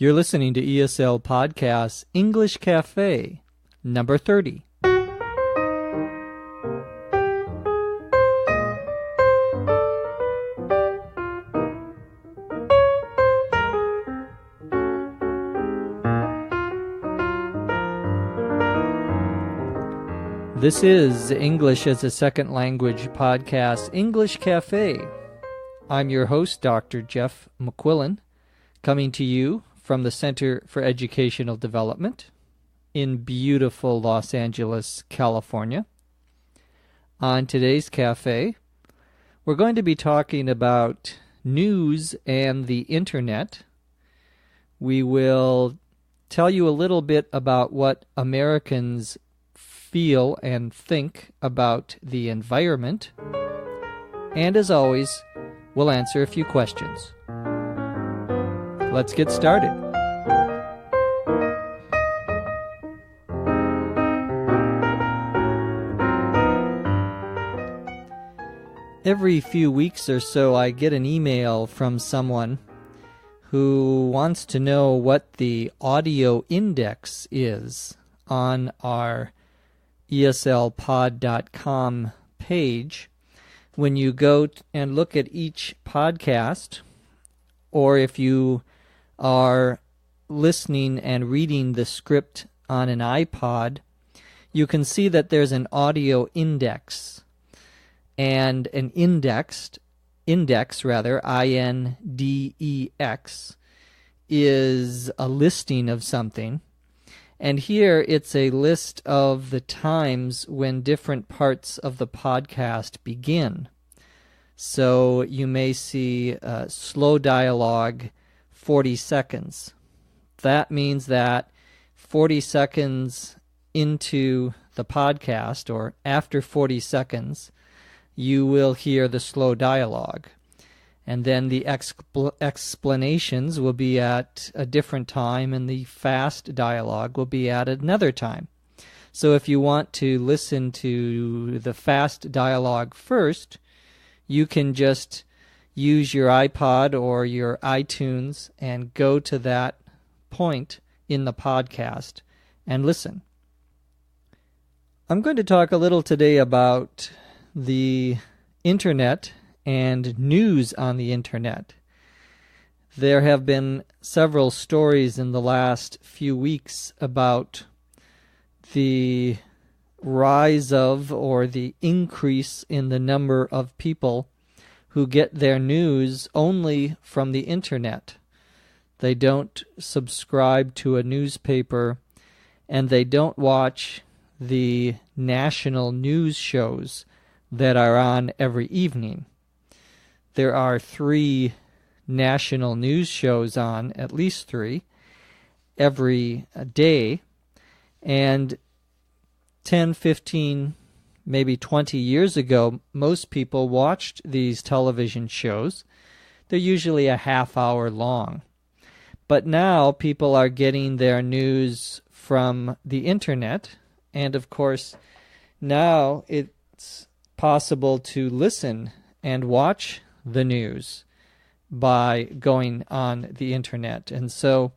You're listening to ESL Podcasts English Cafe, number 30. This is English as a Second Language podcast, English Cafe. I'm your host, Dr. Jeff McQuillan, coming to you from the Center for Educational Development in beautiful Los Angeles, California. On today's cafe, we're going to be talking about news and the internet. We will tell you a little bit about what Americans feel and think about the environment. And as always, we'll answer a few questions. Let's get started. Every few weeks or so, I get an email from someone who wants to know what the audio index is on our ESLpod.com page. When you go and look at each podcast, or if you are listening and reading the script on an iPod, you can see that there's an audio index. And an index, I-N-D-E-X, is a listing of something. And here it's a list of the times when different parts of the podcast begin. So you may see slow dialogue, 40 seconds. That means that 40 seconds into the podcast, or after 40 seconds, you will hear the slow dialogue. And then the explanations will be at a different time, and the fast dialogue will be at another time. So if you want to listen to the fast dialogue first, you can just use your iPod or your iTunes and go to that point in the podcast and listen. I'm going to talk a little today about the internet and news on the internet. There have been several stories in the last few weeks about the rise of, or the increase in the number of people who get their news only from the internet. They don't subscribe to a newspaper, and they don't watch the national news shows that are on every evening. There are 3 national news shows on, at least 3, every day, and 10, 15, maybe 20 years ago, most people watched these television shows. They're usually a half hour long. But now people are getting their news from the internet, and of course, now it's possible to listen and watch the news by going on the internet. And so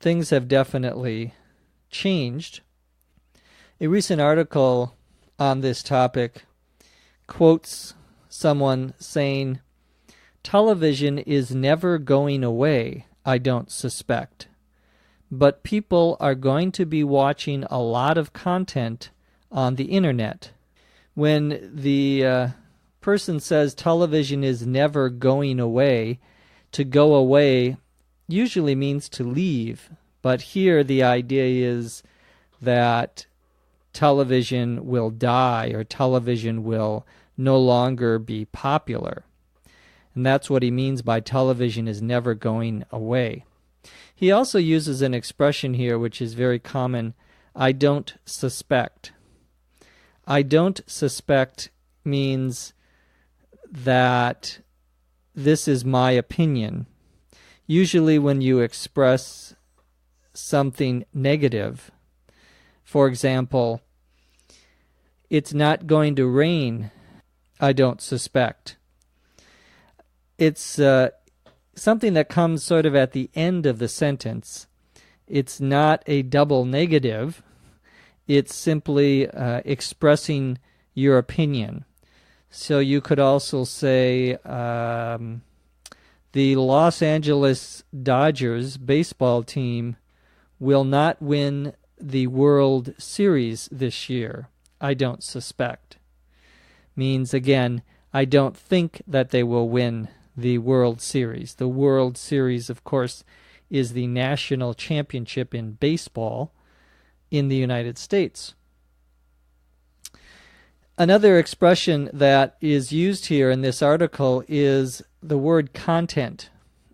things have definitely changed. A recent article on this topic quotes someone saying, "Television is never going away, I don't suspect. But people are going to be watching a lot of content on the internet." When the person says television is never going away, to go away usually means to leave. But here the idea is that television will die, or television will no longer be popular. And that's what he means by television is never going away. He also uses an expression here which is very common, I don't suspect. I don't suspect means that this is my opinion. Usually when you express something negative, for example, it's not going to rain, I don't suspect. It's something that comes sort of at the end of the sentence. It's not a double negative. It's simply expressing your opinion. So you could also say, the Los Angeles Dodgers baseball team will not win the World Series this year. I don't suspect. Means, again, I don't think that they will win the World Series. The World Series, of course, is the national championship in baseball in the United States. Another expression that is used here in this article is the word content.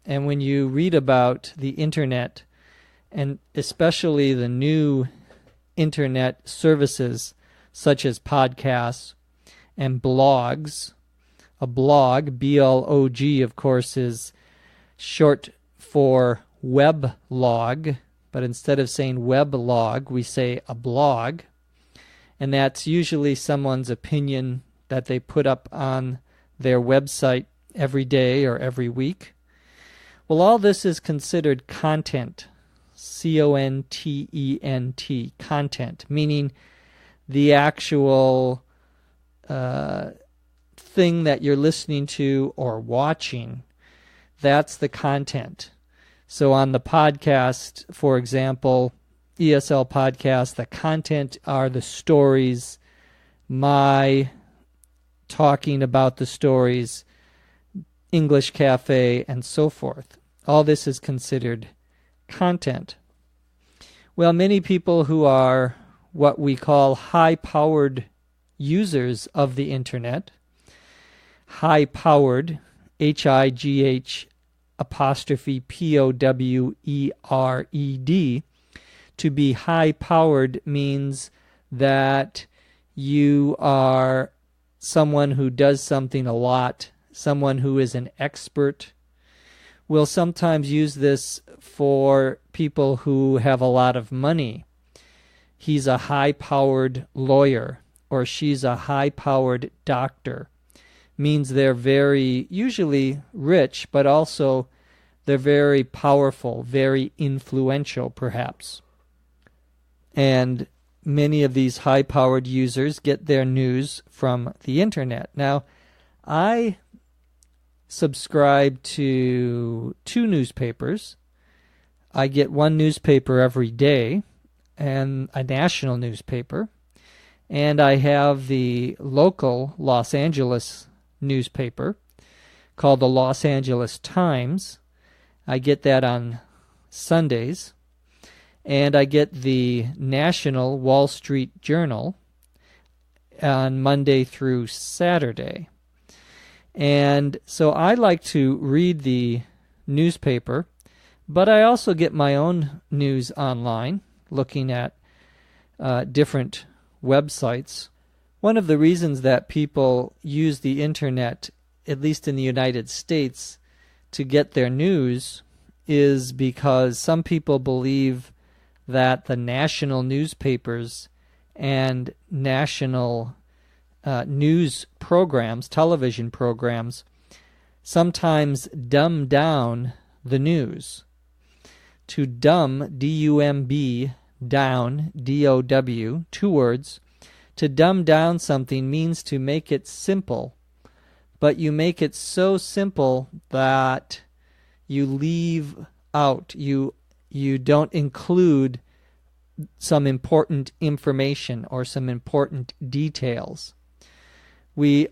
And when you read about the internet, and especially the new internet services such as podcasts and blogs, a blog, B-L-O-G, of course, is short for weblog, but instead of saying weblog, we say a blog. And that's usually someone's opinion that they put up on their website every day or every week. Well, all this is considered content, C-O-N-T-E-N-T, content, meaning the actual thing that you're listening to or watching. That's the content. So on the podcast, for example, ESL podcast, the content are the stories, my talking about the stories, English Cafe, and so forth. All this is considered content. Well, many people who are what we call high-powered users of the internet, high-powered, H-I-G-H apostrophe P-O-W-E-R-E-D. To be high-powered means that you are someone who does something a lot, someone who is an expert. We'll sometimes use this for people who have a lot of money. He's a high-powered lawyer, or she's a high-powered doctor. Means they're very, usually rich, but also they're very powerful, very influential, perhaps. And many of these high-powered users get their news from the internet. Now, I subscribe to 2 newspapers. I get one newspaper every day, and a national newspaper. And I have the local Los Angeles newspaper called the Los Angeles Times. I get that on Sundays. And I get the National Wall Street Journal on Monday through Saturday. And so I like to read the newspaper, but I also get my own news online, looking at different websites. One of the reasons that people use the internet, at least in the United States, to get their news is because some people believe that the national newspapers and national news programs, television programs, sometimes dumb down the news. To dumb, D-U-M-B, down, D-O-W, 2 words. To dumb down something means to make it simple, but you make it so simple that you leave out, you don't include some important information or some important details. We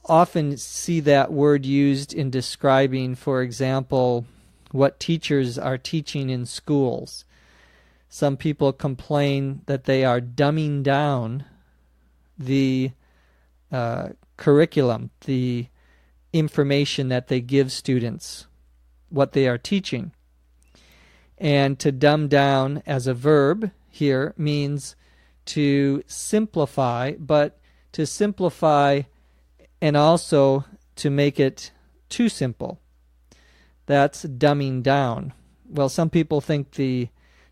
often see that word used in describing, for example, what teachers are teaching in schools. Some people complain that they are dumbing down the curriculum, the information that they give students, what they are teaching. And to dumb down as a verb here means to simplify, but to simplify and also to make it too simple. That's dumbing down. Well, some people think the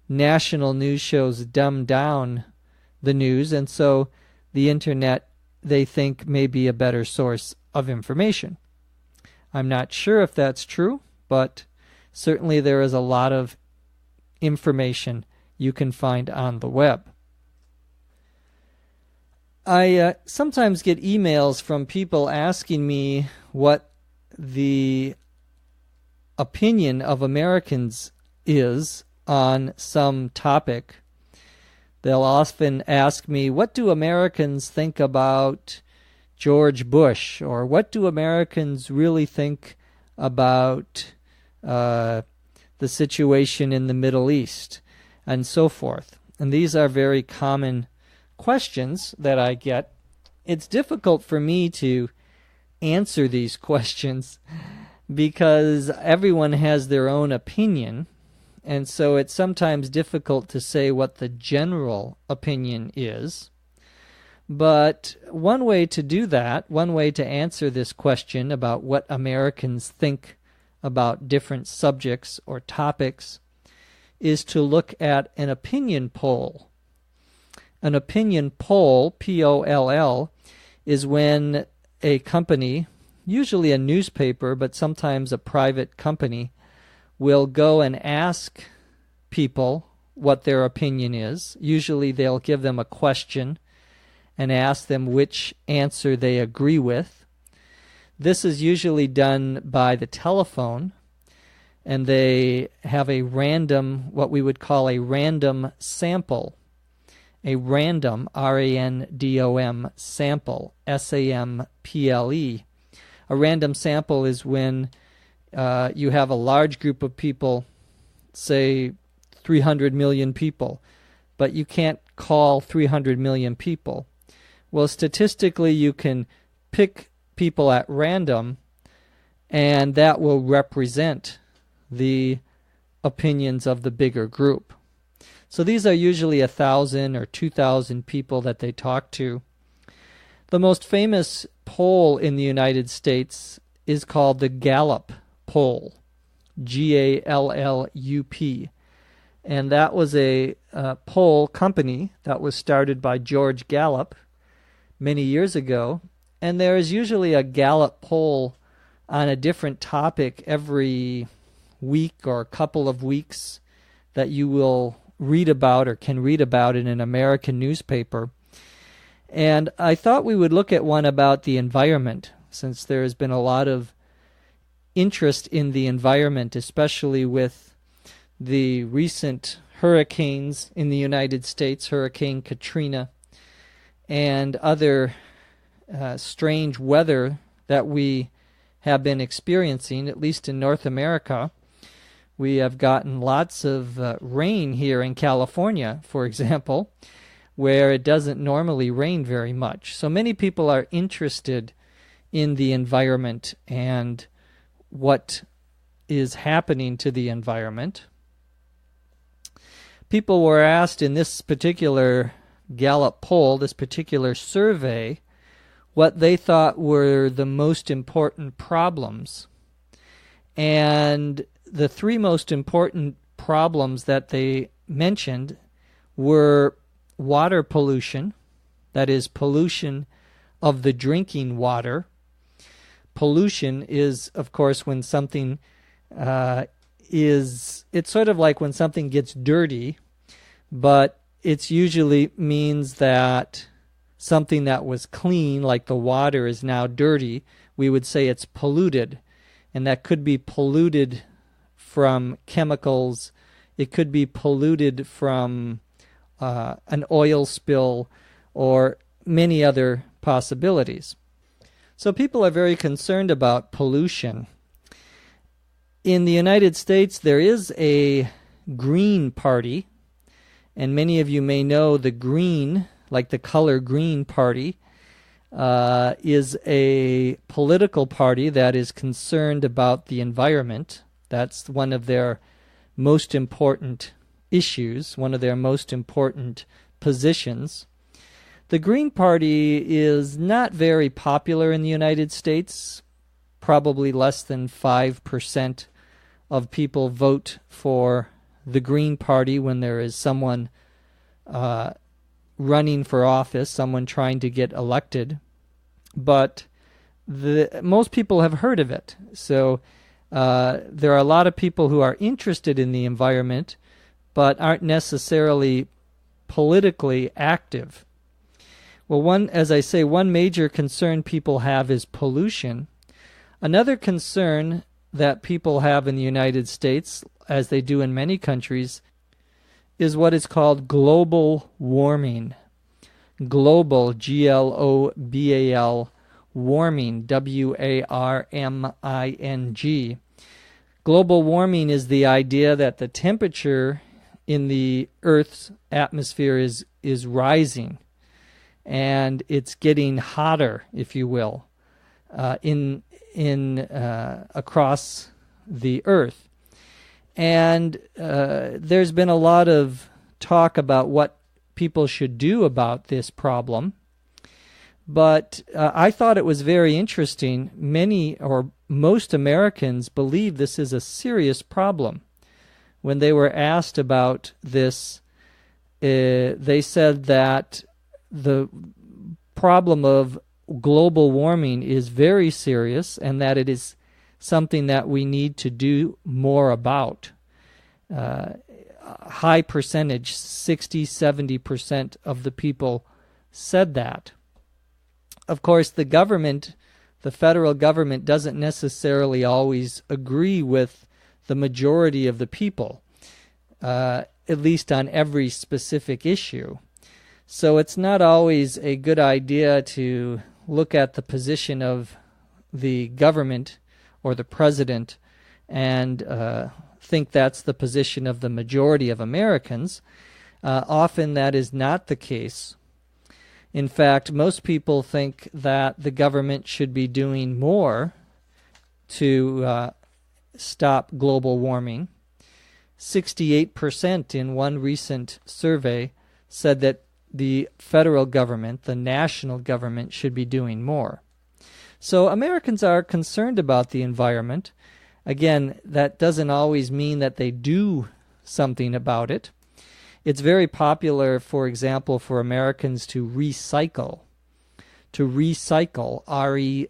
national news shows dumb down the news, and so the internet, they think, may be a better source of information. I'm not sure if that's true, but certainly there is a lot of information you can find on the web. I sometimes get emails from people asking me what the opinion of Americans is on some topic. They'll often ask me, what do Americans think about George Bush? Or what do Americans really think about the situation in the Middle East? And so forth. And these are very common questions that I get. It's difficult for me to answer these questions because everyone has their own opinion, and so it's sometimes difficult to say what the general opinion is. But one way to do that, one way to answer this question about what Americans think about different subjects or topics, is to look at an opinion poll. An opinion poll, P-O-L-L, is when a company, usually a newspaper, but sometimes a private company, will go and ask people what their opinion is. Usually they'll give them a question and ask them which answer they agree with. This is usually done by the telephone, and they have a random, what we would call a random sample. A random, R-A-N-D-O-M, sample, S-A-M-P-L-E. A random sample is when you have a large group of people, say 300 million people, but you can't call 300 million people. Well, statistically, you can pick people at random, and that will represent the opinions of the bigger group. So these are usually 1,000 or 2,000 people that they talk to. The most famous poll in the United States is called the Gallup poll, G-A-L-L-U-P. And that was a poll company that was started by George Gallup many years ago. And there is usually a Gallup poll on a different topic every week or a couple of weeks that you will read about or can read about in an American newspaper. And I thought we would look at one about the environment, since there has been a lot of interest in the environment, especially with the recent hurricanes in the United States, Hurricane Katrina, and other strange weather that we have been experiencing, at least in North America. We have gotten lots of rain here in California, for example, where it doesn't normally rain very much. So many people are interested in the environment and what is happening to the environment. People were asked in this particular Gallup poll, this particular survey, what they thought were the most important problems. And the three most important problems that they mentioned were water pollution, that is, pollution of the drinking water. Pollution is, of course, when something it's sort of like when something gets dirty, but it usually means that something that was clean, like the water, is now dirty. We would say it's polluted, and that could be polluted from chemicals. It could be polluted from an oil spill or many other possibilities. So people are very concerned about pollution. In the United States, there is a Green Party, and many of you may know the green, like the color Green Party, is a political party that is concerned about the environment. That's one of their most important issues, one of their most important positions. The Green Party is not very popular in the United States. Probably less than 5% of people vote for the Green Party when there is someone running for office, someone trying to get elected. But most people have heard of it. So There are a lot of people who are interested in the environment, but aren't necessarily politically active. Well, as I say, one major concern people have is pollution. Another concern that people have in the United States, as they do in many countries, is what is called global warming. Global, Global, warming, Warming. Global warming is the idea that the temperature in the Earth's atmosphere is rising, and it's getting hotter, if you will, across the Earth. And there's been a lot of talk about what people should do about this problem. But I thought it was very interesting. Many or most Americans believe this is a serious problem. When they were asked about this, they said that the problem of global warming is very serious and that it is something that we need to do more about. High percentage, 60-70% of the people said that. Of course, the federal government, doesn't necessarily always agree with the majority of the people, at least on every specific issue. So it's not always a good idea to look at the position of the government or the president and think that's the position of the majority of Americans. Often that is not the case. In fact, most people think that the government should be doing more to stop global warming. 68% in one recent survey said that the federal government, the national government, should be doing more. So Americans are concerned about the environment. Again, that doesn't always mean that they do something about it. It's very popular, for example, for Americans to recycle. To recycle, R-E-C-Y-C-L-E,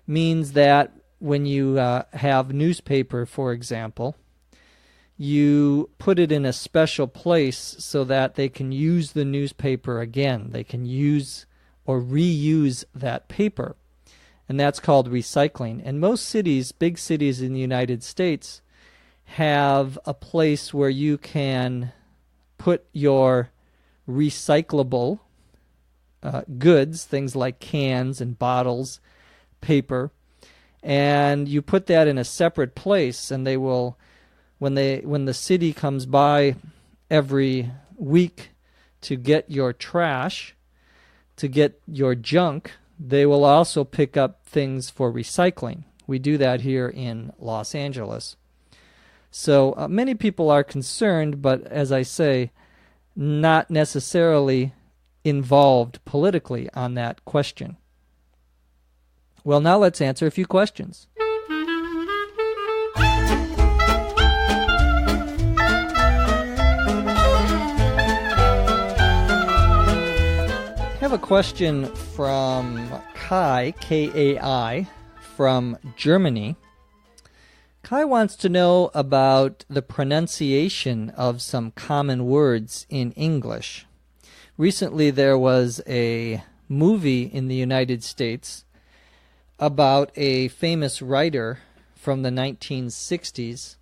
means that when you have newspaper, for example, you put it in a special place so that they can use the newspaper again. They can use or reuse that paper. And that's called recycling. And most cities, big cities in the United States, have a place where you can put your recyclable goods, things like cans and bottles, paper, and you put that in a separate place, and they will, when the city comes by every week to get your trash, to get your junk, they will also pick up things for recycling. We do that here in Los Angeles. So many people are concerned, but as I say, not necessarily involved politically on that question. Well, now let's answer a few questions. I have a question from Kai, K-A-I, from Germany. Kai wants to know about the pronunciation of some common words in English. Recently there was a movie in the United States about a famous writer from the 1960s,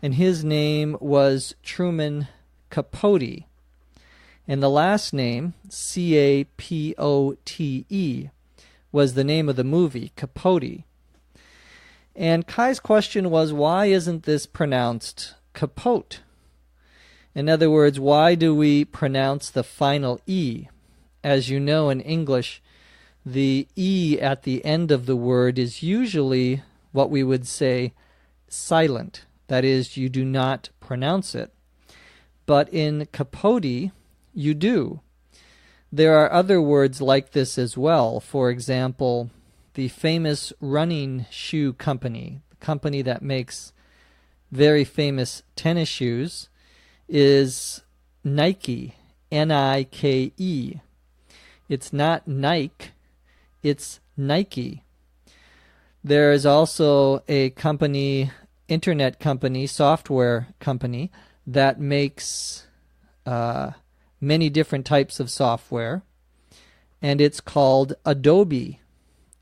and his name was Truman Capote. And the last name, C-A-P-O-T-E, was the name of the movie, Capote. And Kai's question was, why isn't this pronounced capote? In other words, why do we pronounce the final E? As you know, in English, the E at the end of the word is usually what we would say silent. That is, you do not pronounce it. But in capote, you do. There are other words like this as well. For example, the famous running shoe company, the company that makes very famous tennis shoes, is Nike, N-I-K-E. It's not Nike, it's Nike. There is also a company, internet company, software company, that makes many different types of software, and it's called Adobe,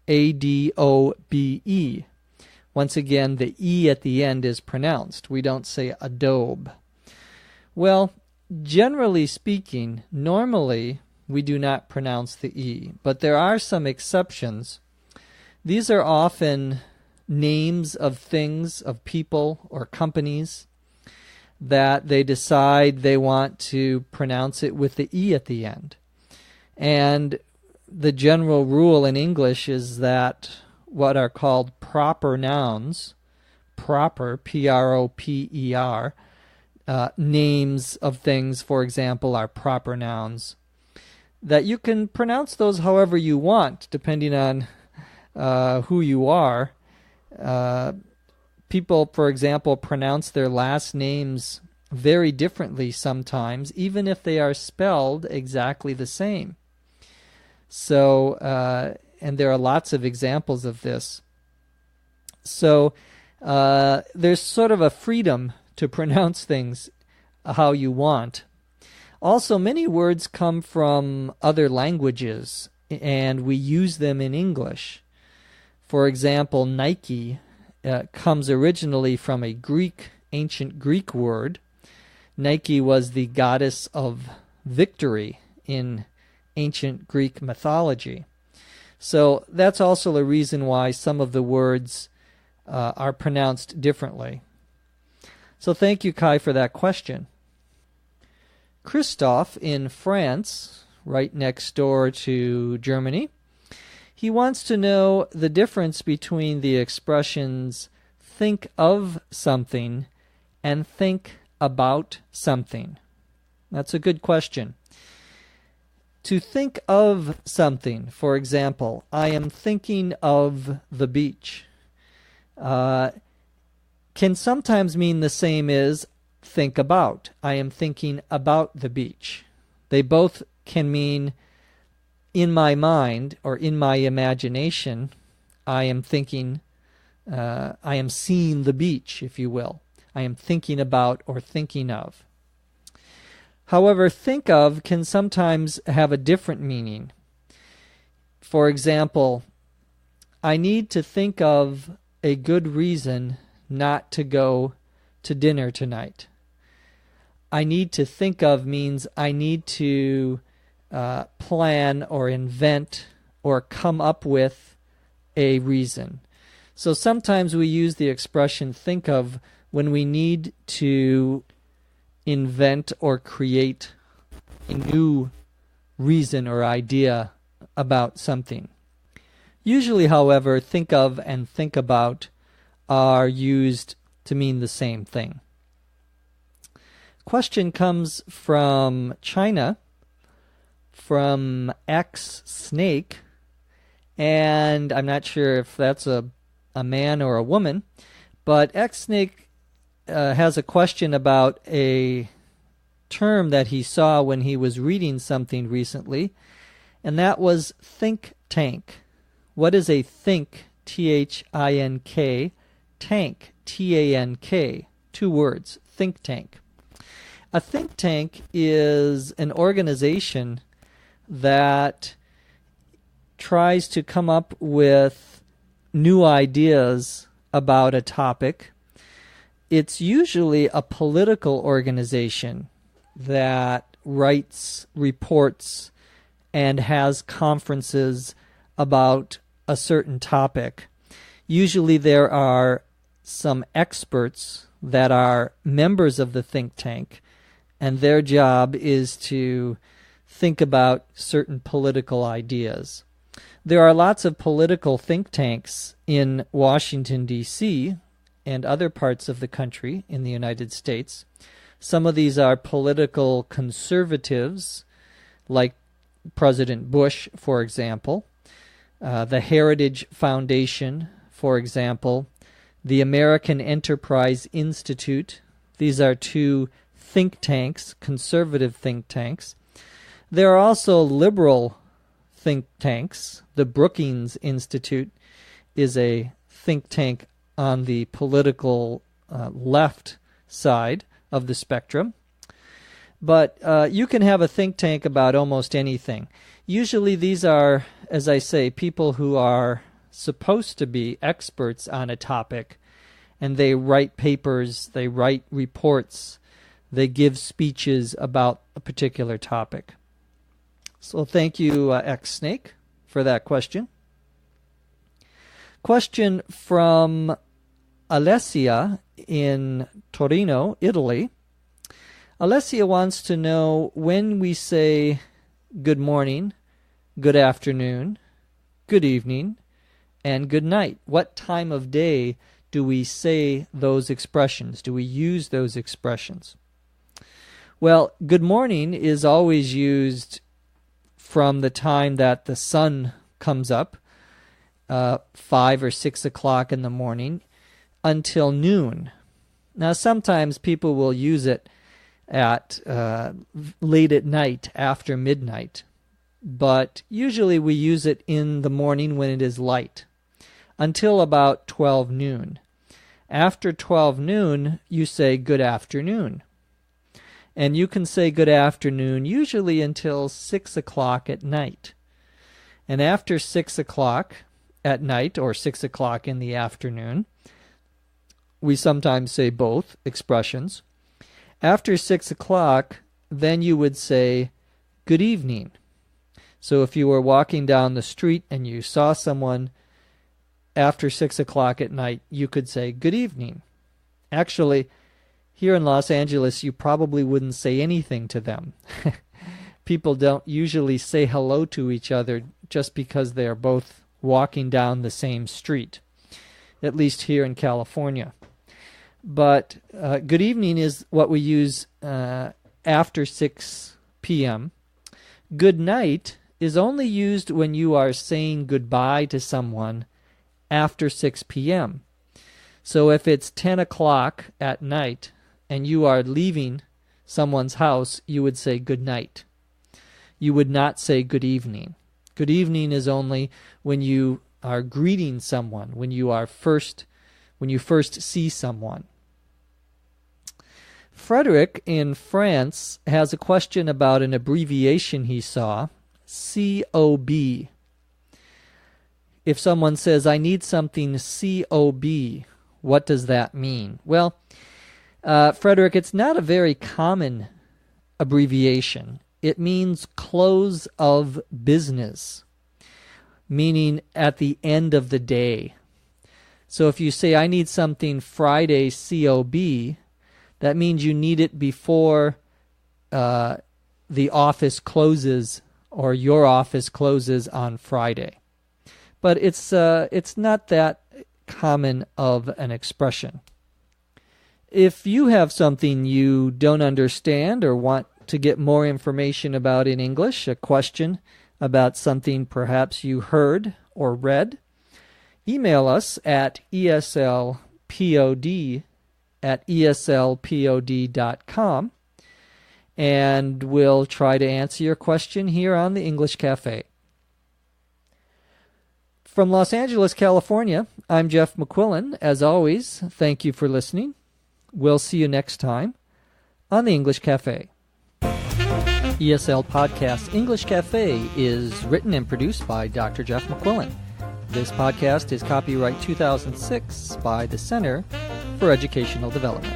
Adobe. Once again, the E at the end is pronounced. We don't say Adobe. Well, generally speaking, normally we do not pronounce the E, but there are some exceptions. These are often names of things, of people or companies that they decide they want to pronounce it with the E at the end. And the general rule in English is that what are called proper nouns, proper, P-R-O-P-E-R, names of things, for example, are proper nouns, that you can pronounce those however you want, depending on who you are. People, for example, pronounce their last names very differently sometimes, even if they are spelled exactly the same. So, and there are lots of examples of this. So, there's sort of a freedom to pronounce things how you want. Also, many words come from other languages, and we use them in English. For example, Nike comes originally from a ancient Greek word. Nike was the goddess of victory in ancient Greek mythology. So that's also a reason why some of the words are pronounced differently. So thank you, Kai, for that question. Christophe in France, right next door to Germany, he wants to know the difference between the expressions think of something and think about something. That's a good question. To think of something, for example, I am thinking of the beach, can sometimes mean the same as think about. I am thinking about the beach. They both can mean in my mind or in my imagination, I am thinking, I am seeing the beach, if you will. I am thinking about or thinking of. However, think of can sometimes have a different meaning. For example, I need to think of a good reason not to go to dinner tonight. I need to think of means I need to plan or invent or come up with a reason. So sometimes we use the expression think of when we need to invent or create a new reason or idea about something. Usually, however, think of and think about are used to mean the same thing. Question comes from China, from X Snake, and I'm not sure if that's a man or a woman, but X Snake has a question about a term that he saw when he was reading something recently, and that was think tank. What is a think, T-H-I-N-K, tank, T-A-N-K? 2 words, think tank. A think tank is an organization that tries to come up with new ideas about a topic. It's usually a political organization that writes reports and has conferences about a certain topic. Usually there are some experts that are members of the think tank, and their job is to think about certain political ideas. There are lots of political think tanks in Washington, D.C., and other parts of the country in the United States. Some of these are political conservatives, like President Bush, for example, the Heritage Foundation, for example, the American Enterprise Institute. These are 2 think tanks, conservative think tanks. There are also liberal think tanks. The Brookings Institute is a think tank on the political left side of the spectrum. But you can have a think tank about almost anything. Usually these are, as I say, people who are supposed to be experts on a topic, and they write papers, they write reports, they give speeches about a particular topic. So thank you, X-Snake, for that question. Question from Alessia in Torino, Italy. Alessia wants to know when we say good morning, good afternoon, good evening, and good night. What time of day do we say those expressions? Do we use those expressions? Well, good morning is always used from the time that the sun comes up, 5 or 6 o'clock in the morning, until noon. Now, sometimes people will use it at late at night, after midnight, but usually we use it in the morning when it is light, until about 12 noon. After 12 noon, you say good afternoon. And you can say good afternoon usually until 6 o'clock at night. And after 6 o'clock at night, or 6 o'clock in the afternoon, we sometimes say both expressions. After 6 o'clock, then you would say good evening. So if you were walking down the street and you saw someone after 6 o'clock at night, you could say good evening. Actually, here in Los Angeles, you probably wouldn't say anything to them. People don't usually say hello to each other just because they are both walking down the same street, at least here in California. But good evening is what we use after 6 p.m. Good night is only used when you are saying goodbye to someone after 6 p.m. So if it's 10 o'clock at night and you are leaving someone's house, you would say good night. You would not say good evening. Good evening is only when you are greeting someone, when you first see someone. Frederick in France has a question about an abbreviation he saw, COB. If someone says, I need something COB, what does that mean? Well, Frederick, it's not a very common abbreviation. It means close of business, meaning at the end of the day. So if you say, I need something Friday COB, that means you need it before the office closes or your office closes on Friday. But it's not that common of an expression. If you have something you don't understand or want to get more information about in English, a question about something perhaps you heard or read, email us at eslpod@eslpod.com, and we'll try to answer your question here on the English Cafe. From Los Angeles, California, I'm Jeff McQuillan. As always, thank you for listening. We'll see you next time on the English Cafe. ESL Podcast English Cafe is written and produced by Dr. Jeff McQuillan. This podcast is copyright 2006 by the Center for Educational Development.